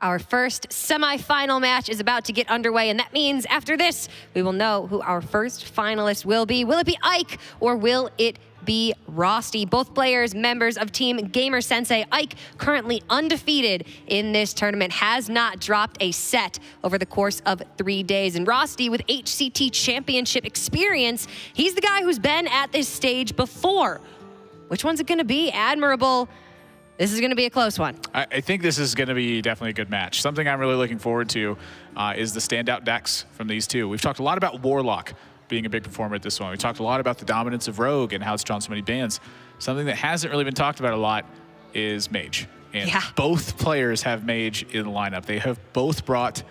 Our first semifinal match is about to get underway, and that means after this, we will know who our first finalist will be. Will it be IKE or will it be Rosty? Both players, members of Team Gamer Sensei. IKE, currently undefeated in this tournament, has not dropped a set over the course of 3 days. And Rosty, with HCT championship experience, he's the guy who's been at this stage before. Which one's it gonna be? Admirable. This is going to be a close one. I think this is going to be definitely a good match. Something I'm really looking forward to is the standout decks from these two. We've talked a lot about Warlock being a big performer at this one. We talked a lot about the dominance of Rogue and how it's drawn so many bans. Something that hasn't really been talked about a lot is Mage. And both players have Mage in the lineup. They have both brought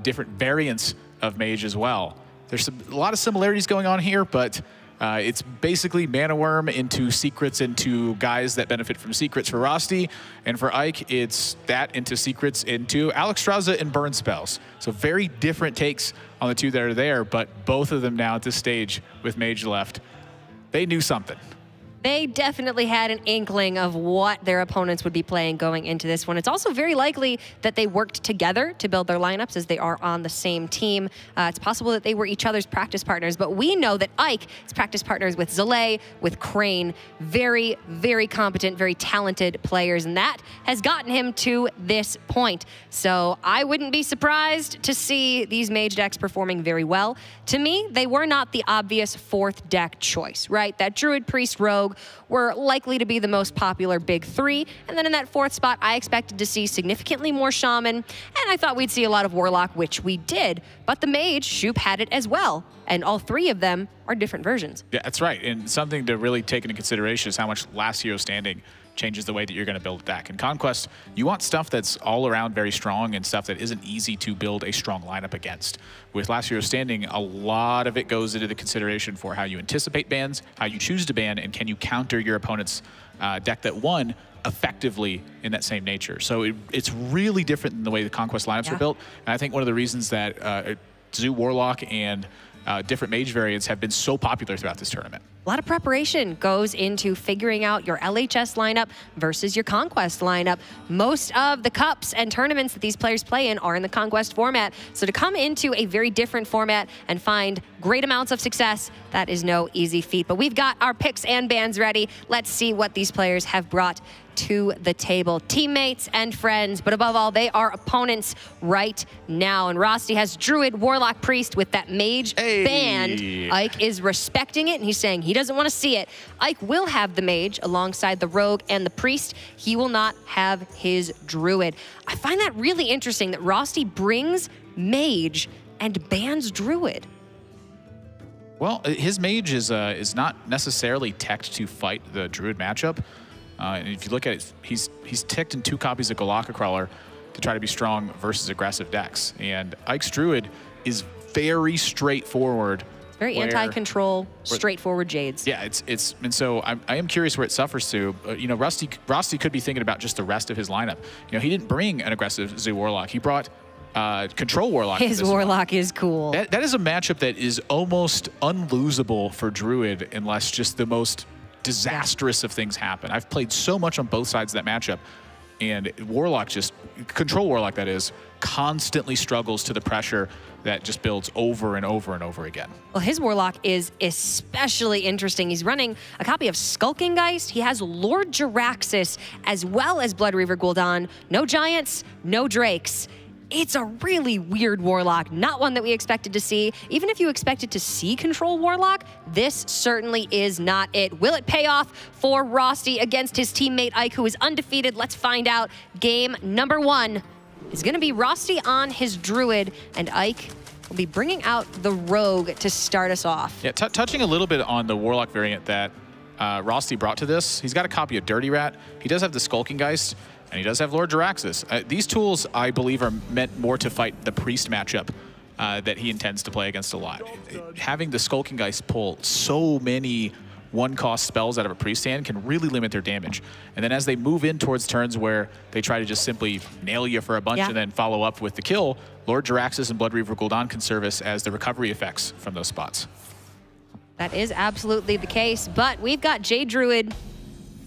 different variants of Mage as well. There's a lot of similarities going on here, but it's basically Mana Worm into Secrets into guys that benefit from Secrets for Rosty, and for IKE, it's that into Secrets into Alexstrasza and Burn Spells. So very different takes on the two that are there, but both of them now at this stage with Mage left, they knew something. They definitely had an inkling of what their opponents would be playing going into this one. It's also very likely that they worked together to build their lineups as they are on the same team. It's possible that they were each other's practice partners, but we know that IKE is practice partners with Zalae, with Crane. Very, very competent, very talented players, and that has gotten him to this point. So I wouldn't be surprised to see these Mage decks performing very well. To me, they were not the obvious fourth deck choice, right? That Druid, Priest, Rogue were likely to be the most popular big three. And then in that fourth spot, I expected to see significantly more Shaman, and I thought we'd see a lot of Warlock, which we did. But the Mage, Shoop had it as well. And all three of them are different versions. Yeah, that's right. And something to really take into consideration is how much Last Hero Standing changes the way that you're going to build a deck. In Conquest, you want stuff that's all around very strong and stuff that isn't easy to build a strong lineup against. With Last Hero Standing, a lot of it goes into the consideration for how you anticipate bans, how you choose to ban, and can you counter your opponent's deck that won effectively in that same nature. So it's really different than the way the Conquest lineups are built. And I think one of the reasons that Zoo Warlock and different Mage variants have been so popular throughout this tournament. A lot of preparation goes into figuring out your LHS lineup versus your Conquest lineup. Most of the cups and tournaments that these players play in are in the Conquest format. So to come into a very different format and find great amounts of success, that is no easy feat. But we've got our picks and bans ready. Let's see what these players have brought to the table. Teammates and friends, but above all, they are opponents right now. And Rosty has Druid, Warlock, Priest with that Mage band. IKE is respecting it, and he's saying he doesn't want to see it. IKE will have the Mage alongside the Rogue and the Priest. He will not have his Druid. I find that really interesting that Rosty brings Mage and bans Druid. Well, his Mage is not necessarily teched to fight the Druid matchup. And if you look at it, he's ticked in 2 copies of Galaka Crawler to try to be strong versus aggressive decks. And Ike's Druid is very straightforward. Very anti-control, straightforward Jades. Yeah, and so I am curious where it suffers to. You know, Rosty could be thinking about just the rest of his lineup. You know, he didn't bring an aggressive Zoo Warlock. He brought Control Warlock. His Warlock is cool. That is a matchup that is almost unlosable for Druid unless just the most disastrous of things happen. I've played so much on both sides of that matchup, and Warlock Control Warlock that is, constantly struggles to the pressure that just builds over and over and over again. Well, his Warlock is especially interesting. He's running a copy of Skulking Geist. He has Lord Jaraxxus as well as Blood Reaver Gul'dan. No Giants, no Drakes. It's a really weird Warlock, not one that we expected to see. Even if you expected to see Control Warlock, this certainly is not it. Will it pay off for Rosty against his teammate IKE, who is undefeated? Let's find out. Game number 1 is going to be Rosty on his Druid, and IKE will be bringing out the Rogue to start us off. Yeah, touching a little bit on the Warlock variant that Rosty brought to this, he's got a copy of Dirty Rat. He does have the Skulking Geist, and he does have Lord Jaraxxus. These tools, I believe, are meant more to fight the Priest matchup that he intends to play against a lot. Having the Skulking Geist pull so many one-cost spells out of a Priest hand can really limit their damage. And then as they move in towards turns where they try to just simply nail you for a bunch and then follow up with the kill, Lord Jaraxxus and Blood Reaver Gul'dan can service as the recovery effects from those spots. That is absolutely the case, but we've got Jade Druid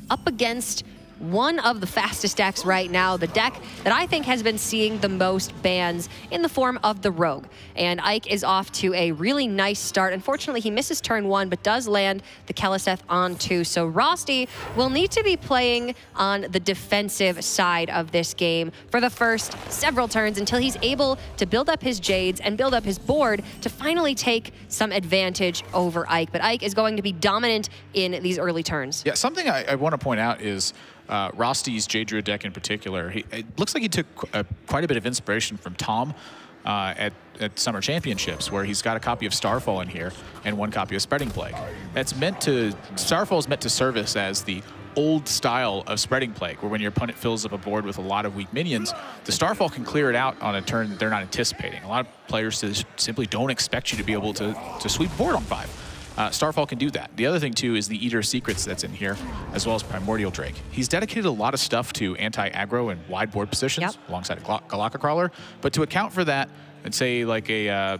up against one of the fastest decks right now, the deck that I think has been seeing the most bans in the form of the Rogue. And Ike is off to a really nice start. Unfortunately, he misses turn 1, but does land the Keleseth on 2. So Rosty will need to be playing on the defensive side of this game for the first several turns until he's able to build up his Jades and build up his board to finally take some advantage over Ike. But Ike is going to be dominant in these early turns. Yeah, something I want to point out is Rosty's Jade Druid deck in particular. It looks like he took quite a bit of inspiration from Tom at Summer Championships, where he's got a copy of Starfall in here and one copy of Spreading Plague. Starfall is meant to service as the old style of Spreading Plague, where when your opponent fills up a board with a lot of weak minions, the Starfall can clear it out on a turn that they're not anticipating. A lot of players simply don't expect you to be able to sweep board on 5. Starfall can do that. The other thing, too, is the Eater of Secrets that's in here, as well as Primordial Drake. He's dedicated a lot of stuff to anti-aggro and wide board positions alongside a Galaka Crawler. But to account for that, and say like a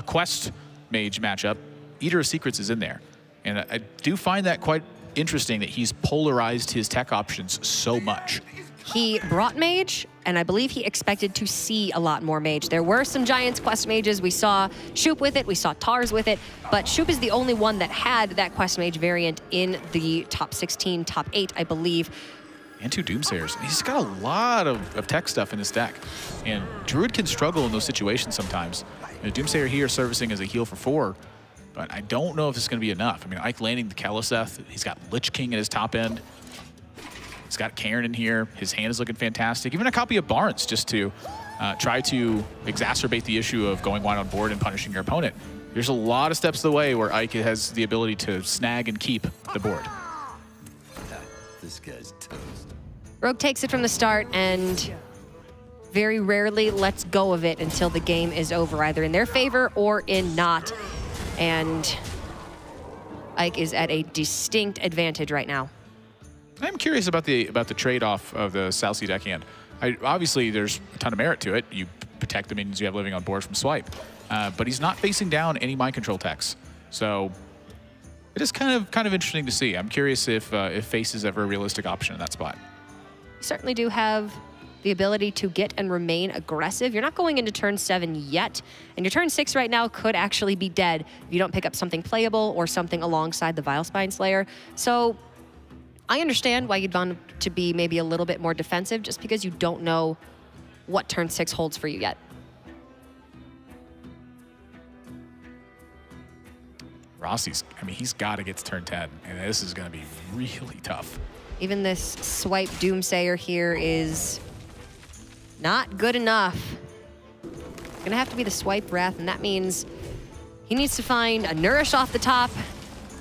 Quest Mage matchup, Eater of Secrets is in there. And I do find that quite interesting that he's polarized his tech options so much. He brought Mage, and I believe he expected to see a lot more Mage. There were some Giants Quest Mages. We saw Shoop with it, we saw Tars with it, but Shoop is the only one that had that Quest Mage variant in the top 16, top 8, I believe. And 2 Doomsayers. He's got a lot of tech stuff in his deck. And Druid can struggle in those situations sometimes. Doomsayer here servicing as a heal for 4, but I don't know if it's going to be enough. I mean, Ike landing the Keleseth, he's got Lich King at his top end. He's got Cairn in here. His hand is looking fantastic. Even a copy of Barnes just to try to exacerbate the issue of going wide on board and punishing your opponent. There's a lot of steps the way where Ike has the ability to snag and keep the board. This guy's toast. Rogue takes it from the start and very rarely lets go of it until the game is over, either in their favor or in not. And Ike is at a distinct advantage right now. I'm curious about the trade-off of the South Sea deckhand. Obviously, there's a ton of merit to it. You protect the minions you have living on board from swipe, but he's not facing down any mind control techs. So it is kind of interesting to see. I'm curious if face is ever a realistic option in that spot. You certainly do have the ability to get and remain aggressive. You're not going into turn 7 yet, and your turn 6 right now could actually be dead if you don't pick up something playable or something alongside the Vilespine Slayer. So I understand why you'd want to be maybe a little bit more defensive, just because you don't know what turn 6 holds for you yet. Rosty's, I mean, he's got to get to turn 10, and this is going to be really tough. Even this swipe Doomsayer here is not good enough. It's gonna have to be the swipe Wrath, and that means he needs to find a Nourish off the top,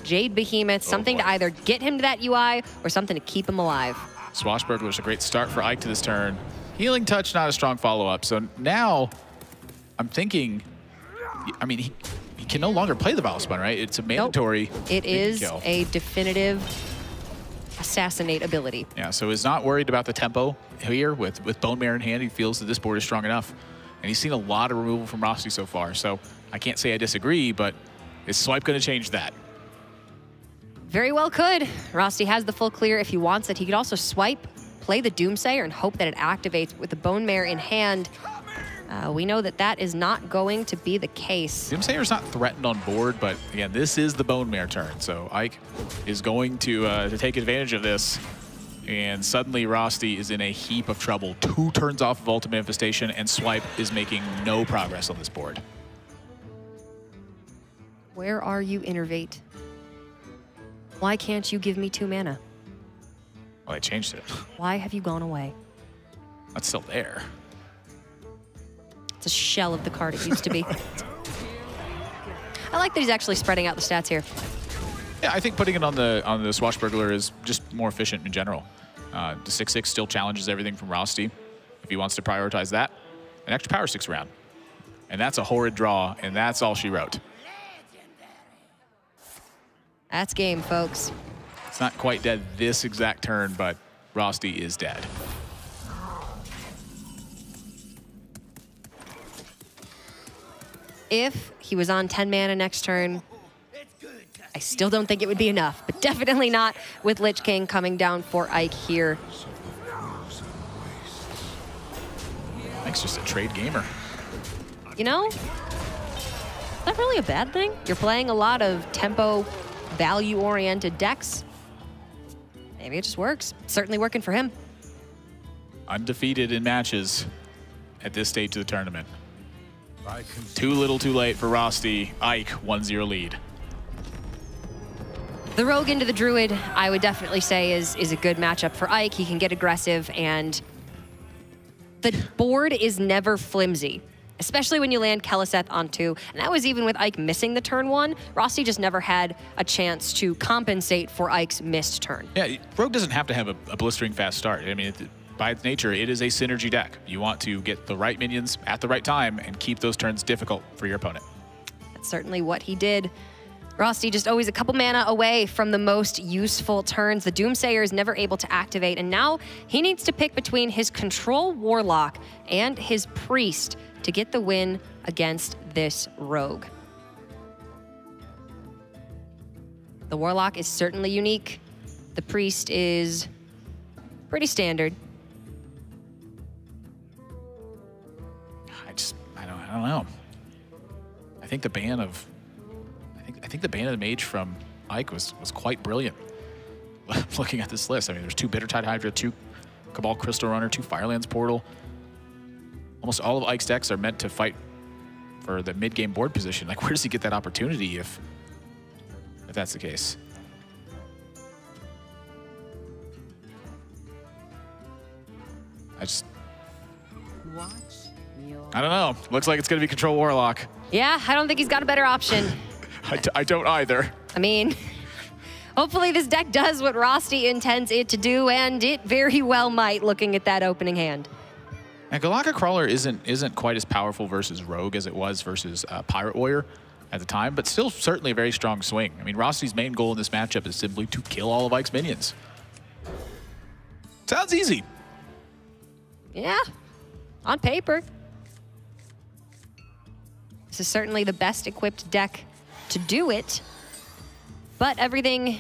Jade Behemoth, something to either get him to that UI or something to keep him alive. Swashbuckler was a great start for Ike to this turn. Healing Touch, not a strong follow-up. So now I'm thinking, I mean, he can no longer play the Vilespine, right? It's a mandatory. Nope. It is a definitive assassinate ability. Yeah, so he's not worried about the tempo here with Bone Mare in hand. He feels that this board is strong enough. And he's seen a lot of removal from Rosty so far. So I can't say I disagree, but is swipe going to change that? Very well could. Rosty has the full clear if he wants it. He could also swipe, play the Doomsayer, and hope that it activates with the Bone Mare in hand. We know that that is not going to be the case. Doomsayer's not threatened on board, but again, this is the Bone Mare turn. So Ike is going to take advantage of this. And suddenly Rosty is in a heap of trouble. 2 turns off of Ultimate Infestation, and swipe is making no progress on this board. Where are you, Innervate? Why can't you give me 2 mana? Well, I changed it. Why have you gone away? That's still there. It's a shell of the card it used to be. I like that he's actually spreading out the stats here. Yeah, I think putting it on the Swashbuckler is just more efficient in general. The 6/6 still challenges everything from Rosty if he wants to prioritize that. An extra power 6 round. And that's a horrid draw, and that's all she wrote. That's game, folks. It's not quite dead this exact turn, but Rosty is dead. If he was on 10 mana next turn, I still don't think it would be enough, but definitely not with Lich King coming down for Ike here. Ike's just a trade gamer. You know, is that really a bad thing? You're playing a lot of tempo, value-oriented decks. Maybe it just works. It's certainly working for him. Undefeated in matches at this stage of the tournament. Too little too late for Rosty. Ike, 1-0 lead. The Rogue into the Druid, I would definitely say is a good matchup for Ike. He can get aggressive, and the board is never flimsy, especially when you land Keleseth on 2. And that was even with Ike missing the turn 1. Rosty just never had a chance to compensate for Ike's missed turn. Yeah, Rogue doesn't have to have a blistering fast start. I mean, by its nature, it is a synergy deck. You want to get the right minions at the right time and keep those turns difficult for your opponent. That's certainly what he did. Rosty just always a couple mana away from the most useful turns. The Doomsayer is never able to activate, and now he needs to pick between his Control Warlock and his Priest to get the win against this Rogue. The Warlock is certainly unique. The Priest is pretty standard. I don't know. I think the ban of the mage from Ike was quite brilliant. Looking at this list, I mean, there's 2 Bittertide Hydra, 2 Cabal Crystal Runner, 2 Firelands Portal. Almost all of Ike's decks are meant to fight for the mid-game board position. Like, where does he get that opportunity if that's the case? I don't know. Looks like it's going to be Control Warlock. Yeah, I don't think he's got a better option. I don't either. I mean, hopefully this deck does what Rosty intends it to do, and it very well might, looking at that opening hand. And Galactic Crawler isn't quite as powerful versus Rogue as it was versus Pirate Warrior at the time, but still certainly a very strong swing. I mean, Rosty's main goal in this matchup is simply to kill all of Ike's minions. Sounds easy. Yeah, on paper. This is certainly the best equipped deck to do it, but everything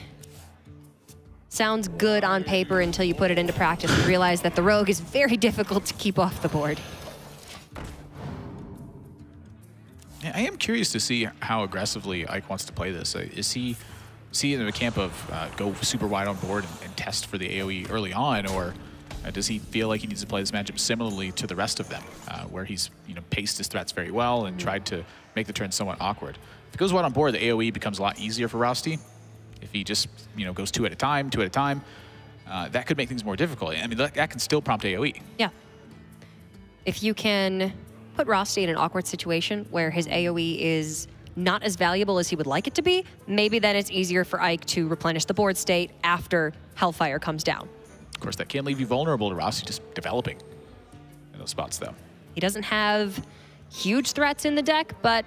sounds good on paper until you put it into practice and realize that the Rogue is very difficult to keep off the board. Yeah, I am curious to see how aggressively Ike wants to play this. Is he in the camp of go super wide on board and test for the AoE early on, or does he feel like he needs to play this matchup similarly to the rest of them, where he's paced his threats very well and tried to make the turn somewhat awkward? If he goes wide on board, the AoE becomes a lot easier for Rosty. If he just goes 2 at a time, that could make things more difficult. I mean, that can still prompt AoE. Yeah. If you can put Rosty in an awkward situation where his AoE is not as valuable as he would like it to be, maybe then it's easier for Ike to replenish the board state after Hellfire comes down. Of course, that can leave you vulnerable to Rosty just developing in those spots, though. He doesn't have huge threats in the deck, but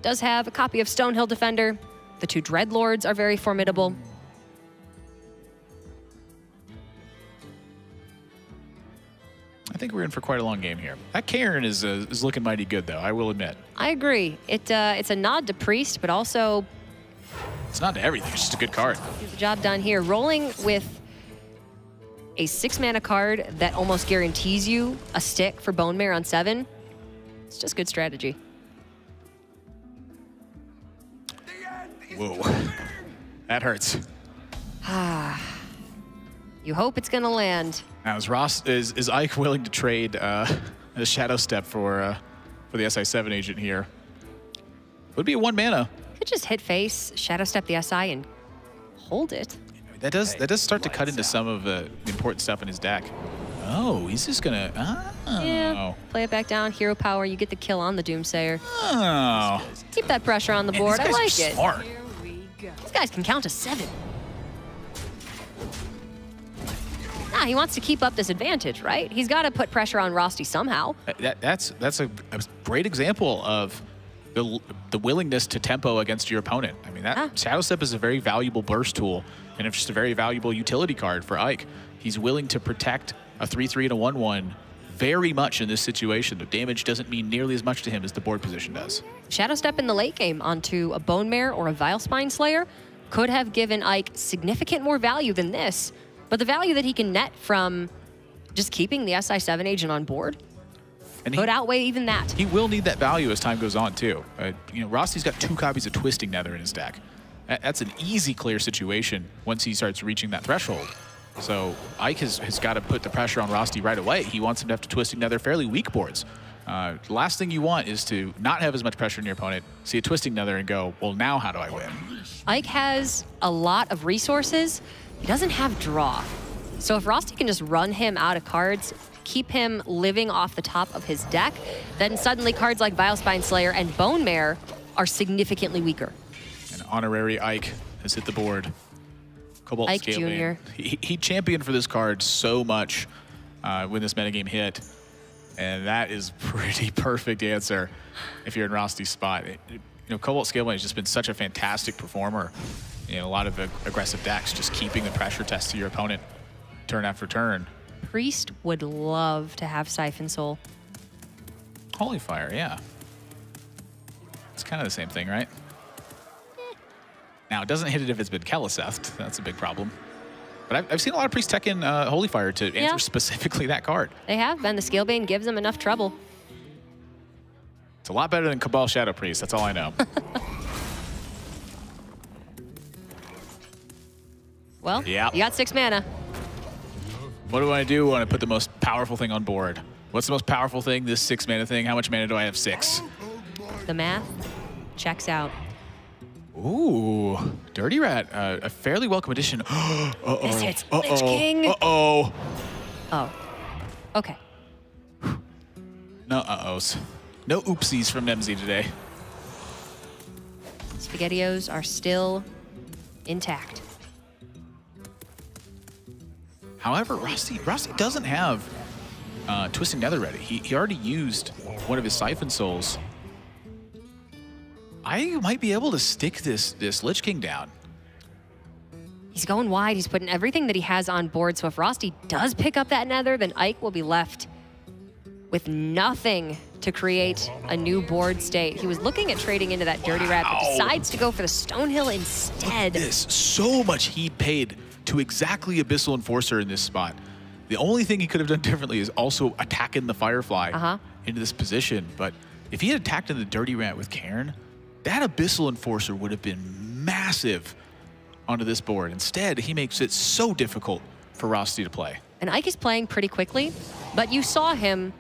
does have a copy of Stonehill Defender. The 2 Dreadlords are very formidable. I think we're in for quite a long game here. That Cairn is looking mighty good, though, I will admit. I agree. It's a nod to Priest, but also... It's not to everything, it's just a good card. Get the job done here. Rolling with a 6-mana card that almost guarantees you a stick for Bone Mare on 7. It's just good strategy. Whoa, that hurts. You hope it's gonna land. Now, is Ike willing to trade a Shadow Step for the SI7 agent here? Would be a 1 mana. Could just hit face, Shadow Step the SI, and hold it. That does start to cut into some of the important stuff in his deck. Oh, he's just gonna. Oh. Yeah. Play it back down. Hero power. You get the kill on the Doomsayer. Oh. Keep that pressure on the board. I like it. Smart. These guys can count to 7. Nah, he wants to keep up this advantage, right? He's got to put pressure on Rosty somehow. That's a great example of the willingness to tempo against your opponent. I mean, that Shadow Step is a very valuable burst tool, and it's just a very valuable utility card for Ike. He's willing to protect a 3/3 and a 1/1 very much in this situation. The damage doesn't mean nearly as much to him as the board position does. Shadow Step in the late game onto a Bone Mare or a Vile Spine Slayer could have given Ike significant more value than this, but the value that he can net from just keeping the SI7 agent on board could outweigh even that. He will need that value as time goes on, too. You know, Rosty's got 2 copies of Twisting Nether in his deck. That's an easy clear situation once he starts reaching that threshold. So Ike has got to put the pressure on Rosty right away. He wants him to have to Twisting Nether fairly weak boards. The last thing you want is to not have as much pressure on your opponent, see a Twisting Nether and go, well, now how do I win? Ike has a lot of resources. He doesn't have draw. So if Rosty can just run him out of cards, keep him living off the top of his deck, then suddenly cards like Vile Spine Slayer and Bone Mare are significantly weaker. An honorary Ike has hit the board. Cobalt Ike Scaling. Jr. He championed for this card so much when this metagame hit, and that is pretty perfect answer if you're in Rosty's spot. You know, Cobalt Scaleblade has just been such a fantastic performer in a lot of aggressive decks, just keeping the pressure test to your opponent turn after turn. Priest would love to have Siphon Soul. Holy Fire, yeah. It's kind of the same thing, right? Now, it doesn't hit it if it's been Keliseth. That's a big problem. But I've seen a lot of Priests tech in Holy Fire to answer specifically that card. They have, and the Scalebane gives them enough trouble. It's a lot better than Cabal Shadow Priest, that's all I know. Well, you got 6 mana. What do I do when I put the most powerful thing on board? What's the most powerful thing? This 6 mana thing. How much mana do I have? 6. The math checks out. Ooh, Dirty Rat, a fairly welcome addition. Uh-oh. This hits Lich King. Uh-oh. Oh, okay. No uh-ohs. No oopsies from Nemsy today. SpaghettiOs are still intact. However, Rosty doesn't have Twisting Nether ready. He already used one of his Siphon Souls. I might be able to stick this Lich King down. He's going wide. He's putting everything that he has on board. So if Rosty does pick up that Nether, then Ike will be left with nothing to create a new board state. He was looking at trading into that Dirty Rat, but decides to go for the Stonehill instead. So much heat paid to exactly Abyssal Enforcer in this spot. The only thing he could have done differently is also attacking the Firefly into this position. But if he had attacked in the Dirty Rat with Cairn, that Abyssal Enforcer would have been massive onto this board. Instead, he makes it so difficult for Rosty to play. And Ike is playing pretty quickly, but you saw him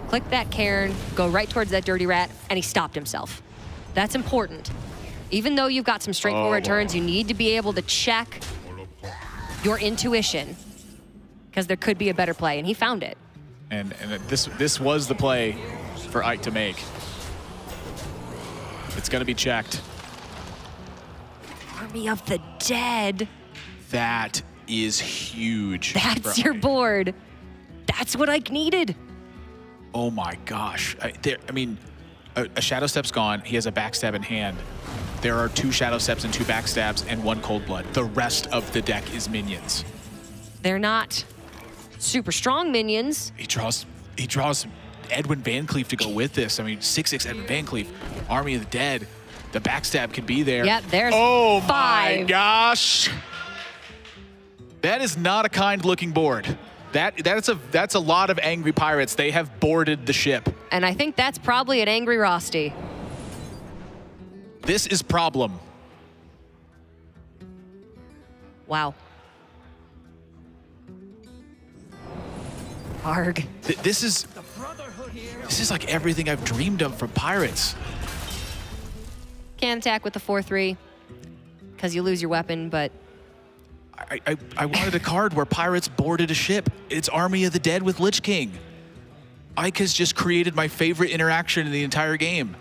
click that Cairn, go right towards that Dirty Rat, and he stopped himself. That's important. Even though you've got some straightforward turns, you need to be able to check your intuition, because there could be a better play, and he found it. And this was the play for Ike to make. It's going to be checked. Army of the Dead. That is huge. That's your board. That's what Ike needed. Oh my gosh. I mean, a Shadow Step's gone. He has a Backstab in hand. There are 2 Shadow Steps and 2 Backstabs and 1 Cold Blood. The rest of the deck is minions. They're not super strong minions. He draws Edwin Van Cleef to go with this. I mean, 6/6 Edwin Van Cleef, Army of the Dead. The Backstab can be there. Yep, there's 5. Oh my gosh. That is not a kind looking board. That's a lot of angry pirates. They have boarded the ship. And I think that's probably an angry Rosty. This is problem. Wow. Arg. This is like everything I've dreamed of from pirates. Can't attack with the 4/3 because you lose your weapon, but I wanted a card where pirates boarded a ship. It's Army of the Dead with Lich King. Ike has just created my favorite interaction in the entire game.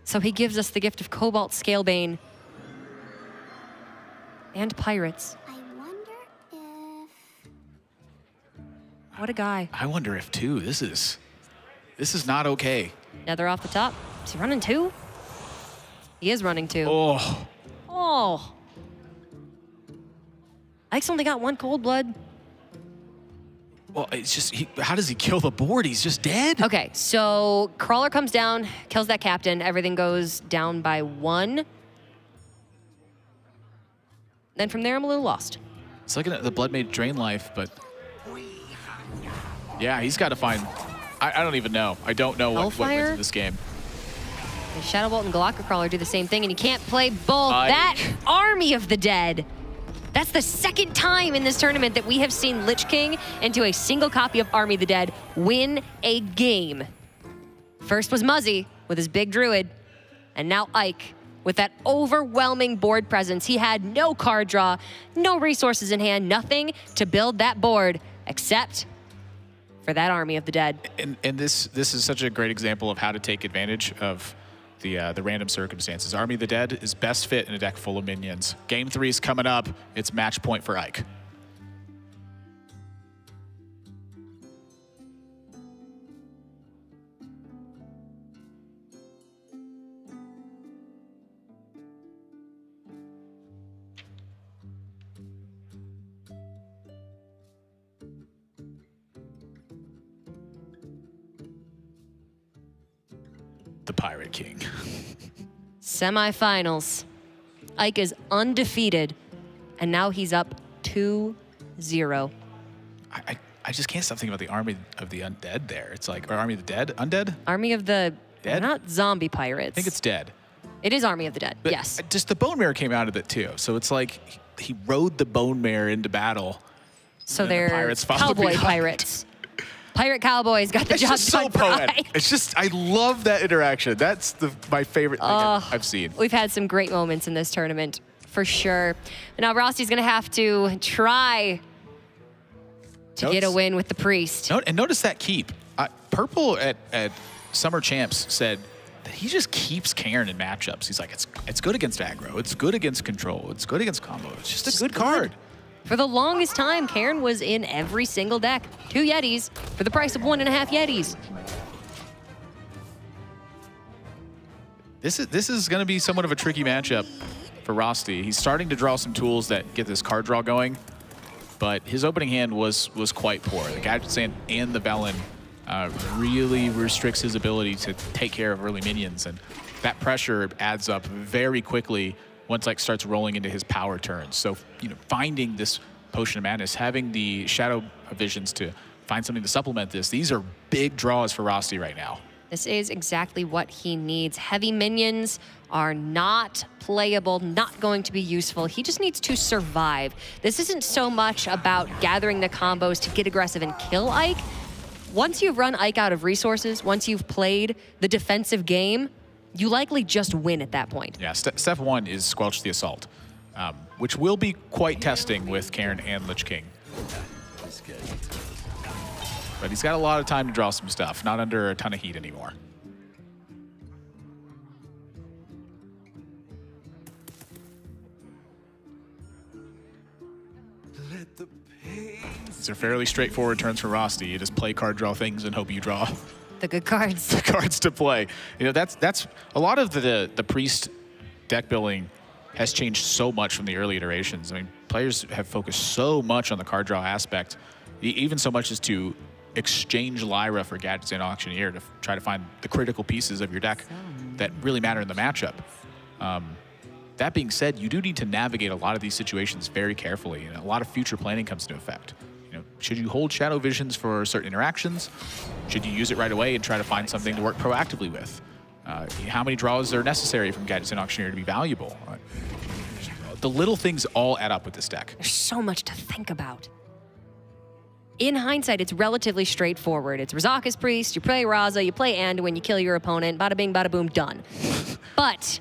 So he gives us the gift of Cobalt Scalebane and pirates. I wonder if... What a guy. I wonder if too. This is not okay. Nether off the top. Is he running 2? He is running 2. Oh. Oh. Ike's only got 1 Cold Blood. Well, it's just, how does he kill the board? He's just dead. Okay, so Crawler comes down, kills that captain. Everything goes down by 1. Then from there, I'm a little lost. It's like the Blood Mage drain life, but yeah, he's got to find. I don't even know. I don't know what wins in this game. And Shadow Bolt and Galactic Crawler do the same thing, and you can't play both. That Army of the Dead. That's the second time in this tournament that we have seen Lich King into a single copy of Army of the Dead win a game. First was Muzzy with his big druid, and now Ike with that overwhelming board presence. He had no card draw, no resources in hand, nothing to build that board except for that Army of the Dead. And this is such a great example of how to take advantage of the random circumstances. Army of the Dead is best fit in a deck full of minions. Game 3 is coming up. It's match point for Ike. The Pirate King. Semifinals. Ike is undefeated, and now he's up 2-0. I just can't stop thinking about the Army of the Undead there. It's like, or Army of the Dead? Undead? Army of the Dead? Not zombie pirates. I think it's Dead. It is Army of the Dead, But yes. just the Bone Mare came out of it too. So it's like he rode the Bone Mare into battle. So and they're the pirates followed cowboy behind. pirates. Pirate cowboys got the It's job just so done for poetic. Ike. It's just, I love that interaction. That's my favorite thing I've seen. We've had some great moments in this tournament, for sure. Now Rosty's gonna have to try to get a win with the Priest. And notice that keep. Purple at Summer Champs said that he just keeps Cairn in matchups. He's like, it's good against aggro. It's good against control. It's good against combo. It's just a good card. For the longest time, Cairn was in every single deck. 2 Yetis for the price of 1.5 Yetis. This is going to be somewhat of a tricky matchup for Rosty. He's starting to draw some tools that get this card draw going, but his opening hand was quite poor. The Gadget Sand and the Velen really restricts his ability to take care of early minions, and that pressure adds up very quickly once like starts rolling into his power turns. So, finding this Potion of Madness, having the Shadow Visions to find something to supplement this, these are big draws for Rosty right now. This is exactly what he needs. Heavy minions are not playable, not going to be useful. He just needs to survive. This isn't so much about gathering the combos to get aggressive and kill Ike. Once you've run Ike out of resources, once you've played the defensive game, you likely just win at that point. Yeah, step 1 is Squelch the Assault, which will be quite testing with Cairn and Lich King. But he's got a lot of time to draw some stuff, not under a ton of heat anymore. These are fairly straightforward turns for Rosty. You just play card draw things and hope you draw The good cards. the cards to play. That's a lot of the Priest deck building has changed so much from the early iterations. I mean, players have focused so much on the card draw aspect, even so much as to exchange Lyra for Gadgets and Auctioneer to try to find the critical pieces of your deck that really matter in the matchup. That being said, you do need to navigate a lot of these situations very carefully, and a lot of future planning comes into effect. Should you hold Shadow Visions for certain interactions? Should you use it right away and try to find something to work proactively with? How many draws are necessary from Gadgets and Auctioneer to be valuable? The little things all add up with this deck. There's so much to think about. In hindsight, it's relatively straightforward. It's Razaka's Priest, you play Raza, you play Anduin, you kill your opponent, bada bing, bada boom, done. But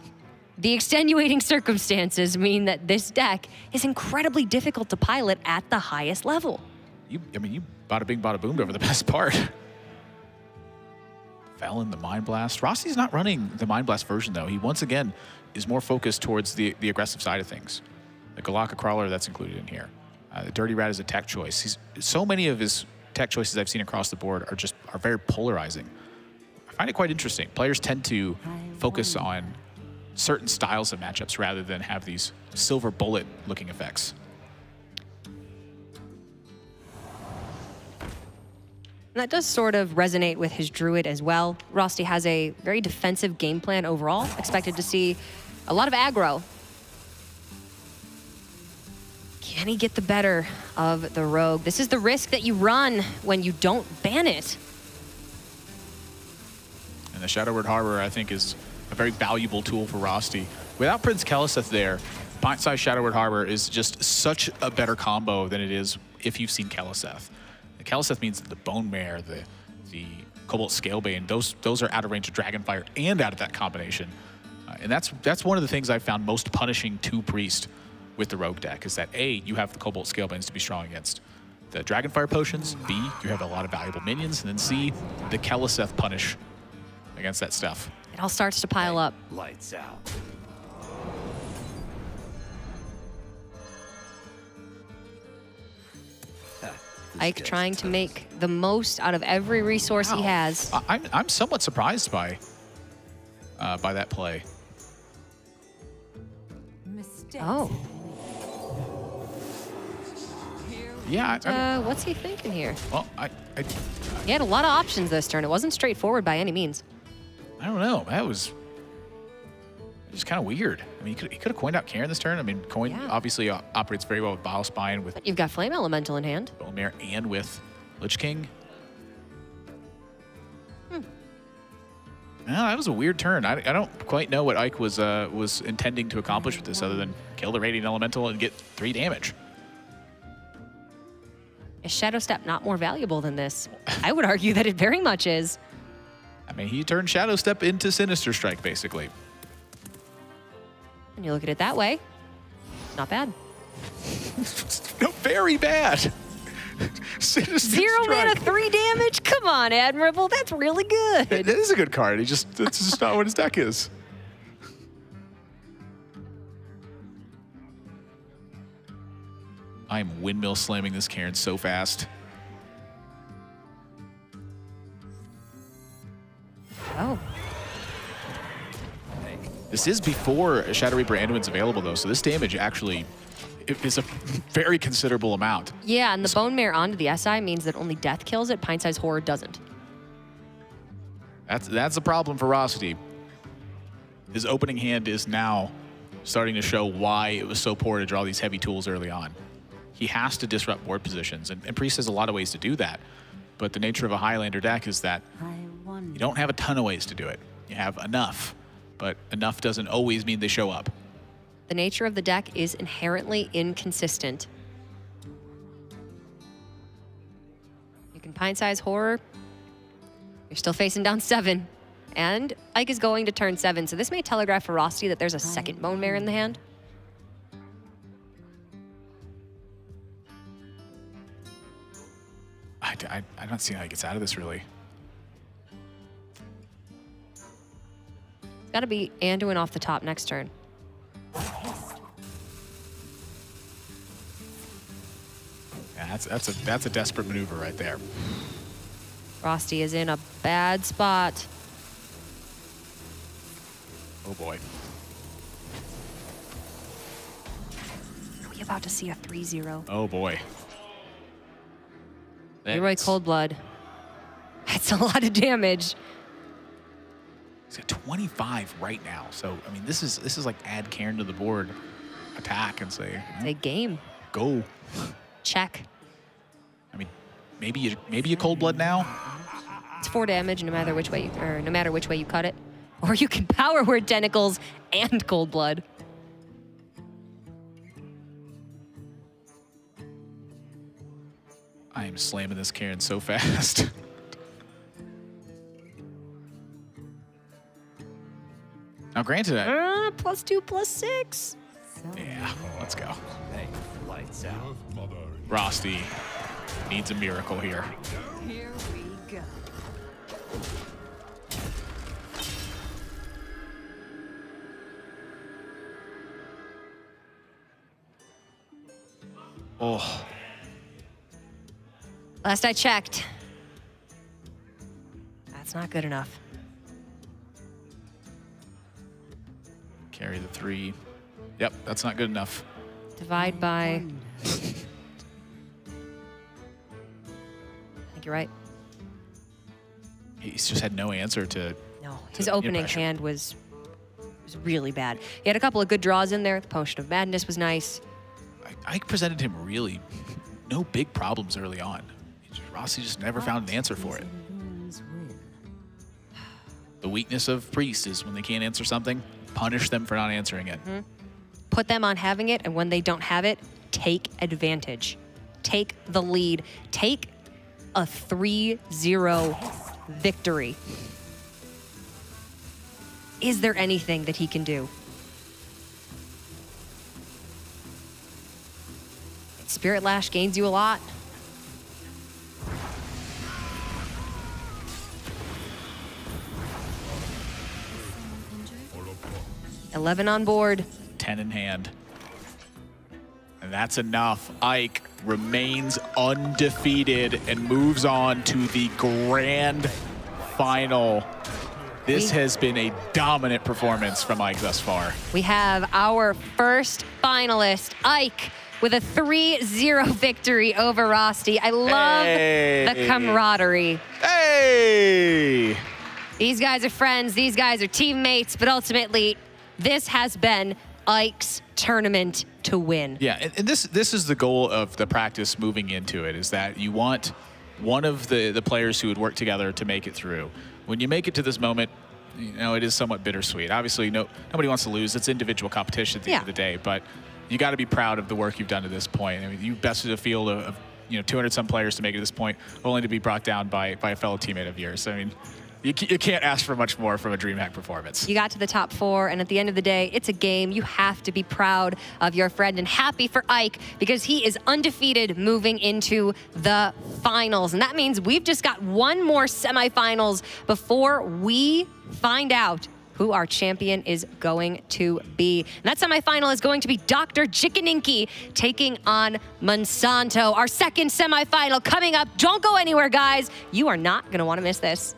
the extenuating circumstances mean that this deck is incredibly difficult to pilot at the highest level. You bada bing, bada boomed over the best part. Velen, the Mind Blast. Rosty's not running the Mind Blast version, though. He, once again, is more focused towards the aggressive side of things. The Galactic Crawler, that's included in here. The Dirty Rat is a tech choice. So many of his tech choices I've seen across the board are very polarizing. I find it quite interesting. Players tend to focus on certain styles of matchups rather than have these silver bullet looking effects. And that does sort of resonate with his druid as well. Rosty has a very defensive game plan overall. Expected to see a lot of aggro. Can he get the better of the rogue? This is the risk that you run when you don't ban it. And the Shadowward Harbor, I think, is a very valuable tool for Rosty. Without Prince Keleseth there, Pint-Size Shadowward Harbor is just such a better combo than it is if you've seen Keleseth. The Keleseth means the Bone Mare, the Cobalt Scalebane, those are out of range of Dragonfire and out of that combination. And that's one of the things I found most punishing to Priest with the Rogue deck, is that A, you have the Cobalt Scalebanes to be strong against the Dragonfire potions, B, you have a lot of valuable minions, and then C, the Keleseth punish against that stuff. It all starts to pile up. Lights out. Ike trying to make the most out of every resource he has. I'm somewhat surprised by that play. Oh. Yeah. What's he thinking here? Well, He had a lot of options this turn. It wasn't straightforward by any means. I don't know. That was just kind of weird. I mean, he could have coined out Karen this turn. I mean, Coin obviously operates very well with Bile Spine, with But you've got Flame Elemental in hand. Bone Mare, and with Lich King. No, that was a weird turn. I don't quite know what Ike was intending to accomplish with this, other than kill the Radiant Elemental and get 3 damage. Is Shadow Step not more valuable than this? I would argue that it very much is. I mean, he turned Shadow Step into Sinister Strike, basically. And you look at it that way, not bad. No, very bad. Sinister 0 Strike. mana, 3 damage? Come on, Admirable. That's really good. It is a good card. That's just not what his deck is. I am windmill slamming this Karen so fast. Oh. This is before Shadow Reaper Anduin's available, though, so this damage actually is a very considerable amount. Yeah, and the Bone Mare onto the SI means that only Death kills it. Pint-Size Horror doesn't. That's a problem for Rosty. His opening hand is now starting to show why it was so poor to draw these heavy tools early on. He has to disrupt board positions, and Priest has a lot of ways to do that. But the nature of a Highlander deck is that you don't have a ton of ways to do it. You have enough, but enough doesn't always mean they show up. The nature of the deck is inherently inconsistent. You can Pint-Size Horror. You're still facing down 7. And Ike is going to turn 7, so this may telegraph for Rosty that there's a second Bone Mare in the hand. I don't see how he gets out of this, really. It's got to be Anduin off the top next turn. Yeah, that's a desperate maneuver right there. Rosty is in a bad spot. Oh boy. Are we about to see a 3-0? Oh boy. Leroy Coldblood. That's a lot of damage. He's at 25 right now. So I mean, this is like add Cairn to the board, attack, and say, It's a game. go. Check. I mean, maybe you cold blood now. It's 4 damage no matter which way you cut it. Or you can Power Word Tentacles and Cold Blood. I am slamming this Cairn so fast. Now, granted, +2/+6. yeah, let's go. Hey, lights out. Rosty needs a miracle here. Here we go. Oh, Last I checked, that's not good enough. carry the 3. Yep, that's not good enough. Divide by... I think you're right. He's just had no answer to. No, his opening hand was really bad. He had a couple of good draws in there. The Potion of Madness was nice. Ike presented him really no big problems early on. Rosty just never found an answer for it. The weakness of Priest is when they can't answer something, punish them for not answering it. Put them on having it, and when they don't have it, take advantage. Take the lead. Take a 3-0 victory. Is there anything that he can do? Spirit Lash gains you a lot. $11 on board. 10 in hand. And that's enough. Ike remains undefeated and moves on to the grand final. This has been a dominant performance from Ike thus far. We have our first finalist, Ike, with a 3-0 victory over Rosty. I love the camaraderie. Hey! These guys are friends, these guys are teammates, but ultimately, this has been Ike's tournament to win. Yeah, and this is the goal of the practice moving into it, is that you want one of the players who would work together to make it through. When you make it to this moment, you know, it is somewhat bittersweet. Obviously, nobody wants to lose. It's individual competition at the end of the day, but you got to be proud of the work you've done to this point. I mean, you bested a field of 200-some players to make it to this point, only to be brought down by a fellow teammate of yours. I mean, you can't ask for much more from a DreamHack performance. You got to the top 4, and at the end of the day, it's a game. You have to be proud of your friend and happy for Ike because he is undefeated moving into the finals. And that means we've just got one more semifinals before we find out who our champion is going to be. And that semifinal is going to be Dr. Jikaninki taking on Monsanto. Our second semifinal coming up. Don't go anywhere, guys. You are not going to want to miss this.